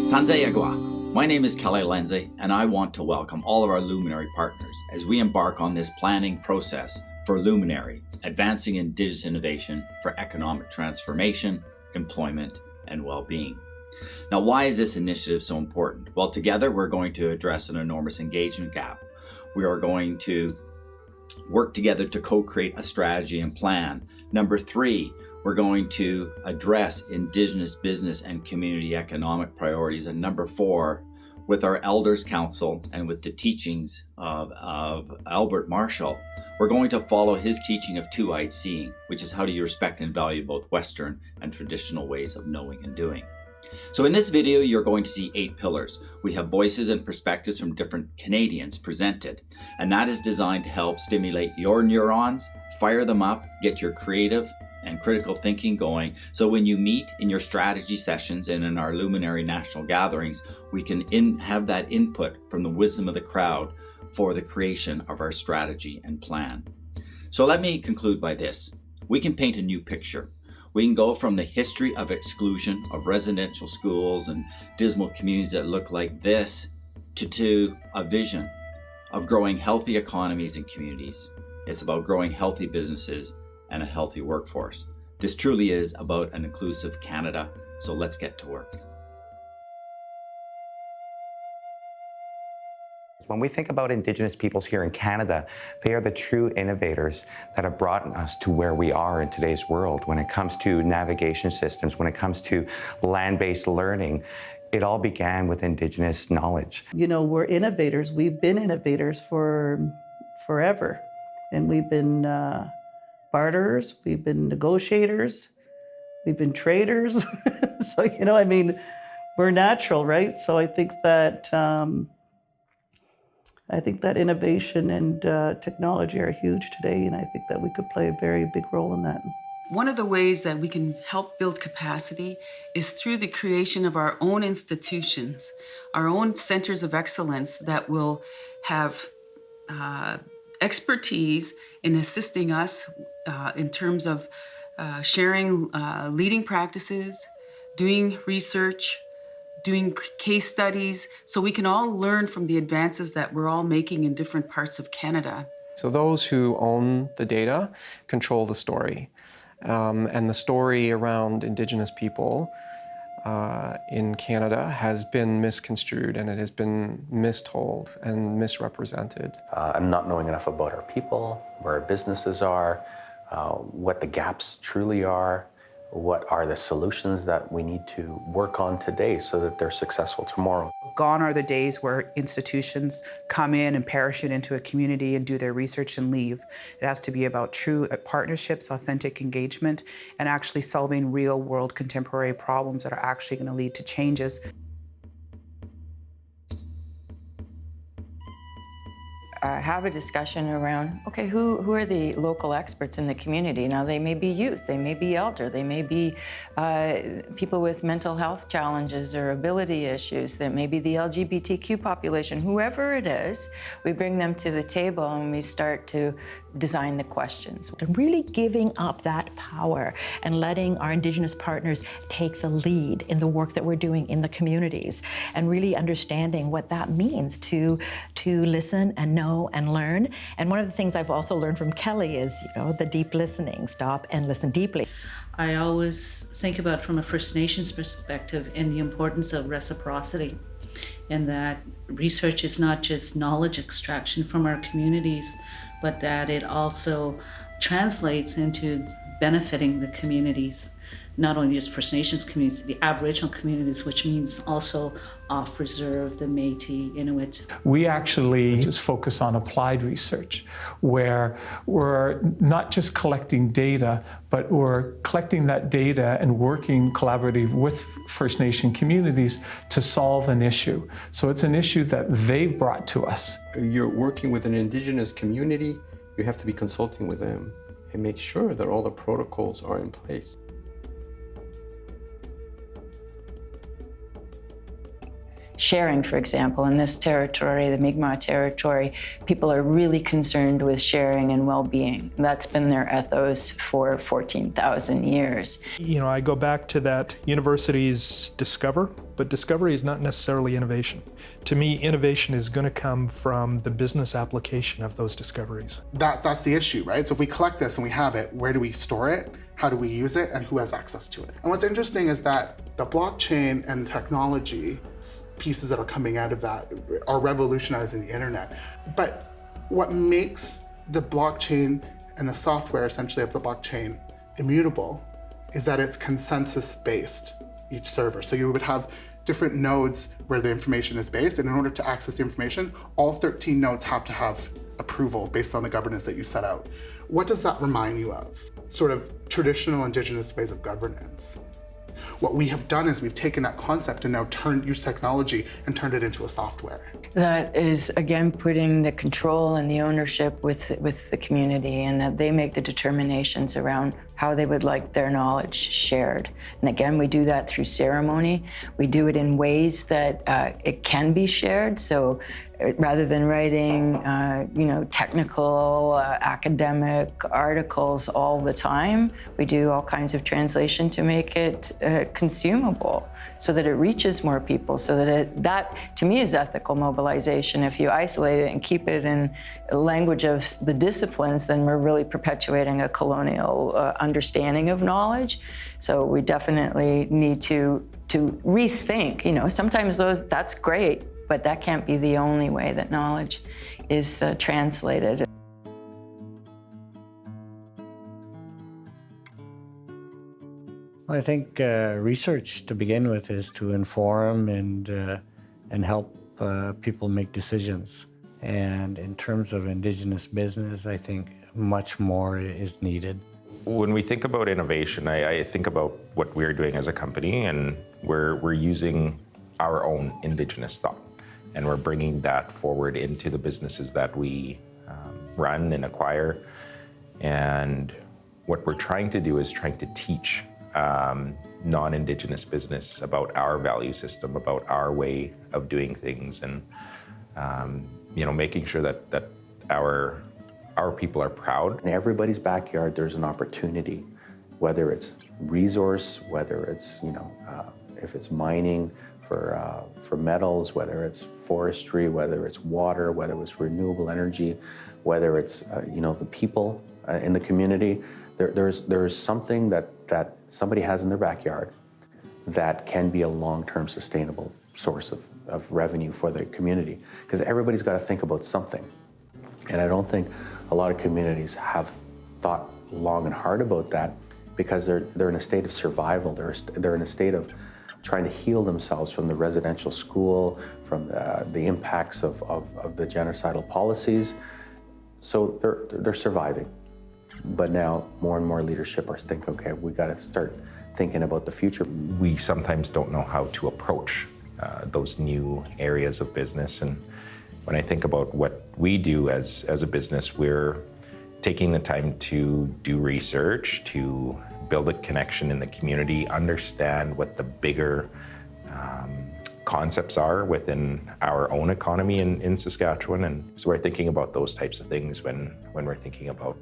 Tanzayagwa. My name is Kelly Lindsay, and I want to welcome all of our Luminary partners as we embark on this planning process for Luminary, advancing Indigenous innovation for economic transformation, employment, and well-being. Now, why is this initiative so important? Well, together we're going to address an enormous engagement gap. We are going to work together to co-create a strategy and plan. Number 3, we're going to address Indigenous business and community economic priorities. And number 4, with our Elders Council and with the teachings of Albert Marshall, we're going to follow his teaching of two-eyed seeing, which is how do you respect and value both Western and traditional ways of knowing and doing. So in this video, you're going to see 8 pillars. We have voices and perspectives from different Canadians presented, and that is designed to help stimulate your neurons, fire them up, get your creative and critical thinking going. So when you meet in your strategy sessions and in our Luminary national gatherings, we can have that input from the wisdom of the crowd for the creation of our strategy and plan. So let me conclude by this. We can paint a new picture. We can go from the history of exclusion of residential schools and dismal communities that look like this to a vision of growing healthy economies and communities. It's about growing healthy businesses and a healthy workforce. This truly is about an inclusive Canada, so let's get to work. When we think about Indigenous peoples here in Canada, they are the true innovators that have brought us to where we are in today's world. When it comes to navigation systems, when it comes to land-based learning, it all began with Indigenous knowledge. You know, we're innovators. We've been innovators for forever. And we've been barterers, we've been negotiators, we've been traders. So, you know, I mean, we're natural, right? So I think that innovation and technology are huge today, and I think that we could play a very big role in that. One of the ways that we can help build capacity is through the creation of our own institutions, our own centers of excellence that will have expertise in assisting us in terms of sharing leading practices, doing research, doing case studies, so we can all learn from the advances that we're all making in different parts of Canada. So those who own the data control the story. And the story around Indigenous people in Canada has been misconstrued, and it has been mistold and misrepresented. And not knowing enough about our people, where our businesses are, what the gaps truly are, what are the solutions that we need to work on today so that they're successful tomorrow. Gone are the days where institutions come in and parachute into a community and do their research and leave. It has to be about true partnerships, authentic engagement, and actually solving real-world contemporary problems that are actually going to lead to changes. Have a discussion around, okay, who are the local experts in the community? Now, they may be youth, they may be elder, they may be people with mental health challenges or ability issues, there may be the LGBTQ population, whoever it is, we bring them to the table and we start to design the questions. And really giving up that power and letting our Indigenous partners take the lead in the work that we're doing in the communities, and really understanding what that means to listen and know and learn. And one of the things I've also learned from Kelly is, you know, the deep listening, stop and listen deeply. I always think about from a First Nations perspective in the importance of reciprocity, and that research is not just knowledge extraction from our communities, but that it also translates into benefiting the communities, not only just First Nations communities, the Aboriginal communities, which means also off-reserve, the Métis, Inuit. We actually just focus on applied research, where we're not just collecting data, but we're collecting that data and working collaboratively with First Nation communities to solve an issue. So it's an issue that they've brought to us. You're working with an Indigenous community, you have to be consulting with them and make sure that all the protocols are in place. sharing, for example. In this territory, the Mi'kmaq territory, people are really concerned with sharing and well-being. That's been their ethos for 14,000 years. You know, I go back to that universities discover, but discovery is not necessarily innovation. To me, innovation is going to come from the business application of those discoveries. That's the issue, right? So if we collect this and we have it, where do we store it? How do we use it? And who has access to it? And what's interesting is that the blockchain and technology pieces that are coming out of that are revolutionizing the internet. But what makes the blockchain and the software essentially of the blockchain immutable is that it's consensus-based, each server. So you would have different nodes where the information is based, and in order to access the information, all 13 nodes have to have approval based on the governance that you set out. What does that remind you of? Sort of traditional Indigenous ways of governance. What we have done is we've taken that concept and now used technology and turned it into a software. That is, again, putting the control and the ownership with the community, and that they make the determinations around how they would like their knowledge shared. And again, we do that through ceremony. We do it in ways that it can be shared. So rather than writing, technical, academic articles all the time, we do all kinds of translation to make it consumable, so that it reaches more people, so that that to me is ethical mobilization. If you isolate it and keep it in language of the disciplines, then we're really perpetuating a colonial understanding of knowledge. So we definitely need to rethink. Sometimes that's great, but that can't be the only way that knowledge is translated. I think research to begin with is to inform and help people make decisions. And in terms of Indigenous business, I think much more is needed. When we think about innovation, I think about what we're doing as a company, and we're using our own Indigenous thought, and we're bringing that forward into the businesses that we run and acquire. And what we're trying to do is trying to teach non-Indigenous business about our value system, about our way of doing things, and making sure that our people are proud. In everybody's backyard, there's an opportunity, whether it's resource, whether it's if it's mining for metals, whether it's forestry, whether it's water, whether it's renewable energy, whether it's the people in the community. There's something that somebody has in their backyard that can be a long-term sustainable source of revenue for the community, because everybody's got to think about something. And I don't think a lot of communities have thought long and hard about that, because they're in a state of survival. They're in a state of trying to heal themselves from the residential school, from the impacts of the genocidal policies. So they're surviving. But now more and more leadership are thinking, okay, we got to start thinking about the future. We sometimes don't know how to approach those new areas of business. And when I think about what we do as a business, we're taking the time to do research, to build a connection in the community, understand what the bigger concepts are within our own economy in Saskatchewan. And so we're thinking about those types of things when we're thinking about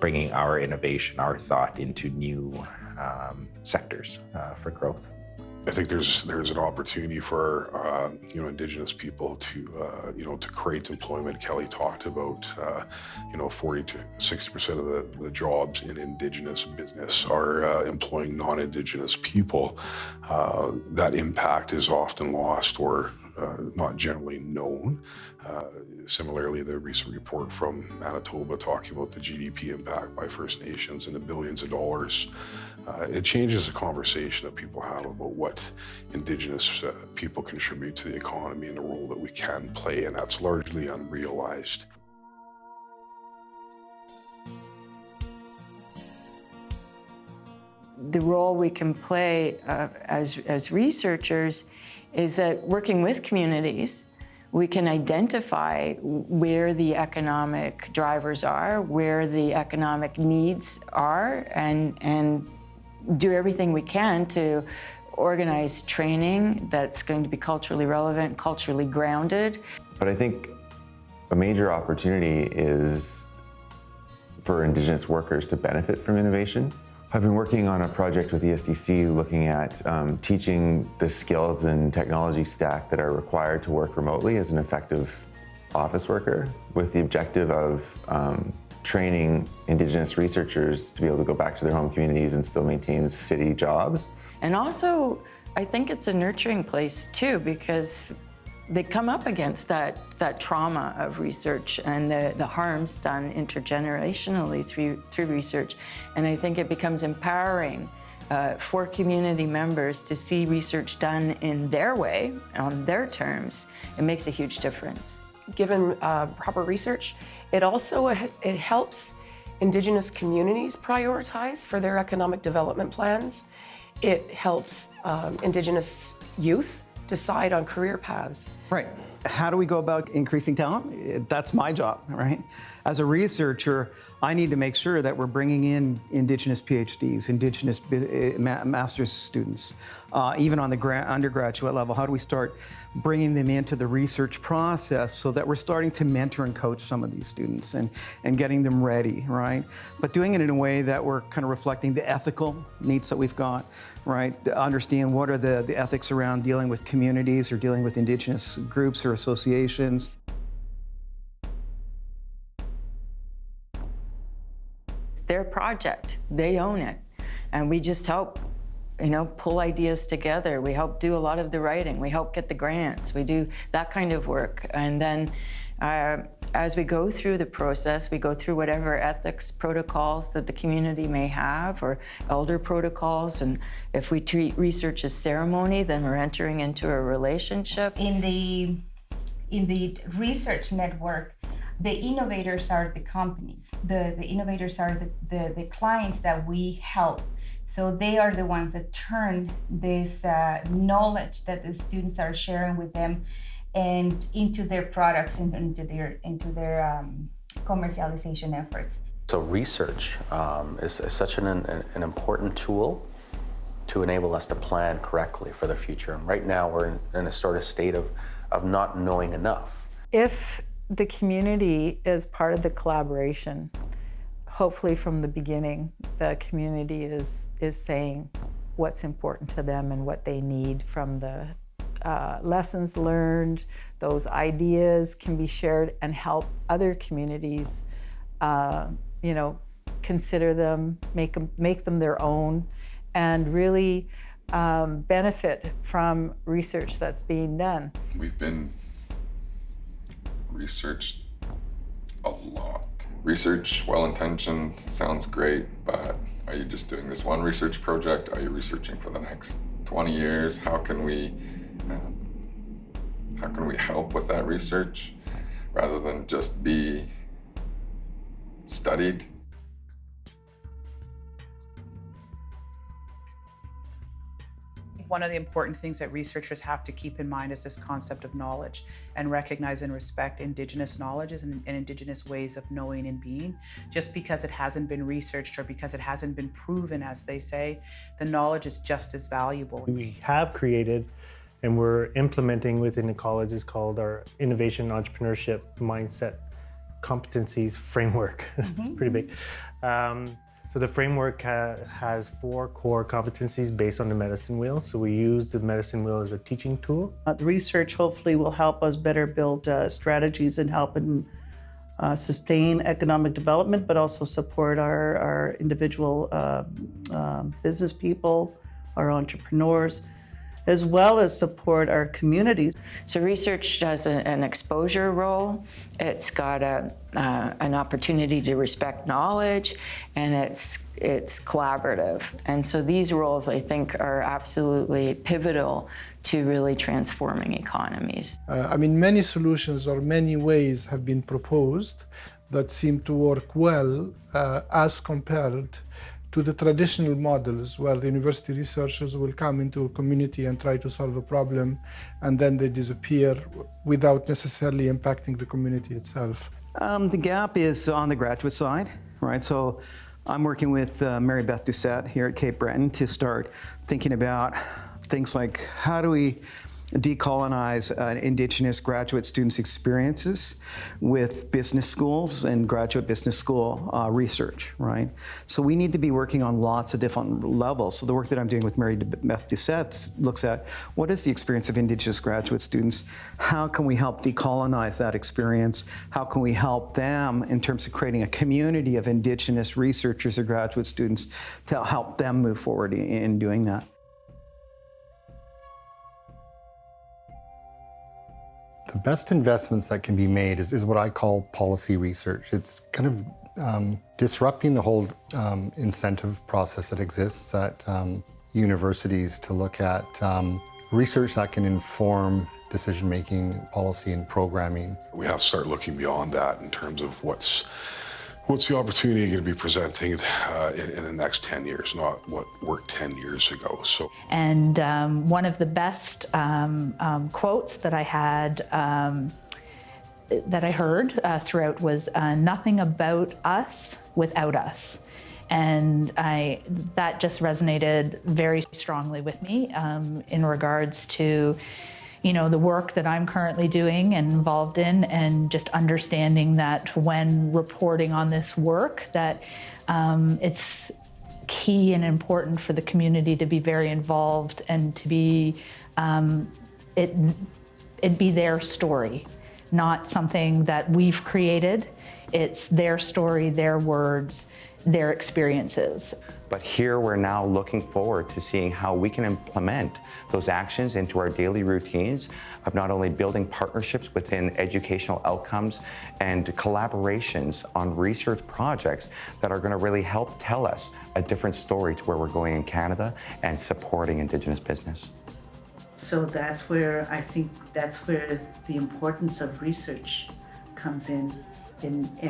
bringing our innovation, our thought into new sectors for growth. I think there's an opportunity for Indigenous people to create employment. Kelly talked about 40 to 60% of the jobs in Indigenous business are employing non-Indigenous people. That impact is often lost or not generally known. Similarly, the recent report from Manitoba talking about the GDP impact by First Nations in the billions of dollars. It changes the conversation that people have about what Indigenous people contribute to the economy and the role that we can play, and that's largely unrealized. The role we can play as researchers is that working with communities, we can identify where the economic drivers are, where the economic needs are, and do everything we can to organize training that's going to be culturally relevant, culturally grounded. But I think a major opportunity is for Indigenous workers to benefit from innovation. I've been working on a project with ESDC looking at teaching the skills and technology stack that are required to work remotely as an effective office worker, with the objective of training Indigenous researchers to be able to go back to their home communities and still maintain city jobs. And also, I think it's a nurturing place too, because they come up against that trauma of research and the harms done intergenerationally through research. And I think it becomes empowering for community members to see research done in their way, on their terms. It makes a huge difference. Given proper research, it also it helps Indigenous communities prioritize for their economic development plans. It helps Indigenous youth decide on career paths. Right. How do we go about increasing talent? That's my job, right? As a researcher, I need to make sure that we're bringing in Indigenous PhDs, Indigenous master's students, even on the undergraduate level. How do we start bringing them into the research process so that we're starting to mentor and coach some of these students and getting them ready, right? But doing it in a way that we're kind of reflecting the ethical needs that we've got, right? To understand what are the ethics around dealing with communities or dealing with Indigenous groups or associations. It's their project, they own it, and we just help pull ideas together. We help do a lot of the writing. We help get the grants. We do that kind of work. And then as we go through the process, we go through whatever ethics protocols that the community may have or elder protocols. And if we treat research as ceremony, then we're entering into a relationship. In the research network, the innovators are the companies. The innovators are the clients that we help. So they are the ones that turn this knowledge that the students are sharing with them and into their products and into their commercialization efforts. So research is such an important tool to enable us to plan correctly for the future. And right now we're in a sort of state of not knowing enough. If the community is part of the collaboration, hopefully from the beginning, the community is saying what's important to them and what they need from the lessons learned. Those ideas can be shared and help other communities, consider them, make them their own, and really benefit from research that's being done. We've been researched a lot. Research, well-intentioned, sounds great, but are you just doing this one research project? Are you researching for the next 20 years? How can we help with that research rather than just be studied? One of the important things that researchers have to keep in mind is this concept of knowledge and recognize and respect Indigenous knowledges and Indigenous ways of knowing and being. Just because it hasn't been researched or because it hasn't been proven, as they say, the knowledge is just as valuable. We have created and we're implementing within the colleges called our Innovation Entrepreneurship Mindset Competencies Framework. It's pretty big. So the framework has 4 core competencies based on the medicine wheel. So we use the medicine wheel as a teaching tool. The research hopefully will help us better build strategies and help and sustain economic development, but also support our individual business people, our entrepreneurs, as well as support our communities. So research has an exposure role. It's got an opportunity to respect knowledge, and it's collaborative. And so these roles, I think, are absolutely pivotal to really transforming economies. Many solutions or many ways have been proposed that seem to work well as compared to the traditional models where the university researchers will come into a community and try to solve a problem and then they disappear without necessarily impacting the community itself. The gap is on the graduate side, right? So I'm working with Mary Beth Doucette here at Cape Breton to start thinking about things like how do we decolonize Indigenous graduate students' experiences with business schools and graduate business school research, right? So we need to be working on lots of different levels. So the work that I'm doing with Mary Beth Doucette looks at what is the experience of Indigenous graduate students? How can we help decolonize that experience? How can we help them in terms of creating a community of Indigenous researchers or graduate students to help them move forward in doing that? The best investments that can be made is what I call policy research. It's kind of disrupting the whole incentive process that exists at universities to look at research that can inform decision-making, policy, and programming. We have to start looking beyond that in terms of what's the opportunity going to be presenting in the next 10 years, not what worked 10 years ago. So, and one of the best quotes that I had, that I heard throughout was nothing about us without us. And that just resonated very strongly with me in regards to the work that I'm currently doing and involved in, and just understanding that when reporting on this work, that it's key and important for the community to be very involved and to be, it be their story, not something that we've created. It's their story, their words, their experiences. But here we're now looking forward to seeing how we can implement those actions into our daily routines of not only building partnerships within educational outcomes and collaborations on research projects that are going to really help tell us a different story to where we're going in Canada and supporting Indigenous business. So that's where I think the importance of research comes in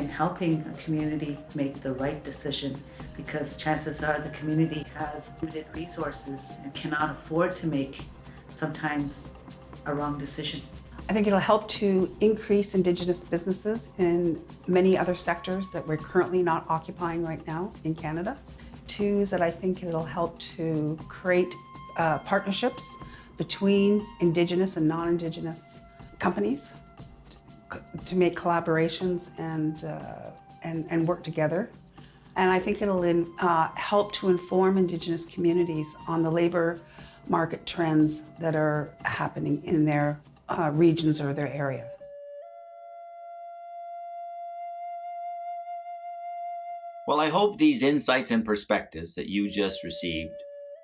helping a community make the right decision, because chances are the community has limited resources and cannot afford to make sometimes a wrong decision. I think it'll help to increase Indigenous businesses in many other sectors that we're currently not occupying right now in Canada. Two is that I think it'll help to create partnerships between Indigenous and non-Indigenous companies to make collaborations and work together. And I think it'll help to inform Indigenous communities on the labor market trends that are happening in their regions or their area. Well, I hope these insights and perspectives that you just received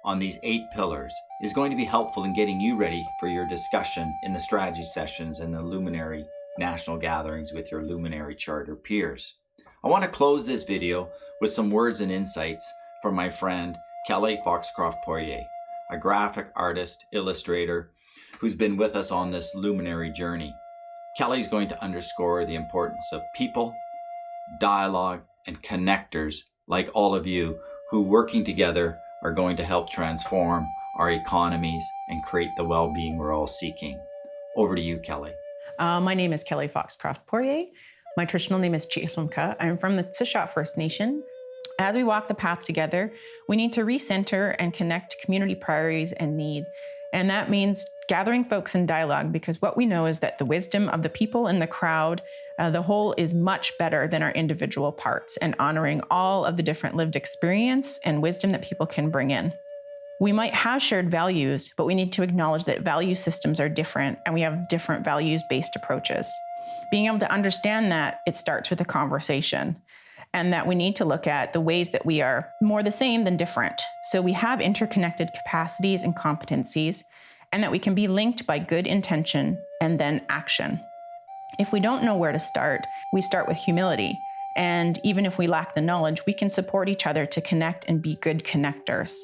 on these 8 pillars is going to be helpful in getting you ready for your discussion in the strategy sessions and the Luminary national gatherings with your Luminary Charter peers. I want to close this video with some words and insights from my friend Kelly Foxcroft-Poirier, a graphic artist, illustrator, who's been with us on this Luminary journey. Kelly's going to underscore the importance of people, dialogue, and connectors like all of you who, working together, are going to help transform our economies and create the well-being we're all seeking. Over to you, Kelly. My name is Kelly Foxcroft-Poirier. My traditional name is Chihlumka. I'm from the Tsishat First Nation. As we walk the path together, we need to recenter and connect to community priorities and needs. And that means gathering folks in dialogue, because what we know is that the wisdom of the people in the crowd, the whole, is much better than our individual parts, and honoring all of the different lived experience and wisdom that people can bring in. We might have shared values, but we need to acknowledge that value systems are different and we have different values-based approaches. Being able to understand that, it starts with a conversation, and that we need to look at the ways that we are more the same than different. So we have interconnected capacities and competencies, and that we can be linked by good intention and then action. If we don't know where to start, we start with humility. And even if we lack the knowledge, we can support each other to connect and be good connectors.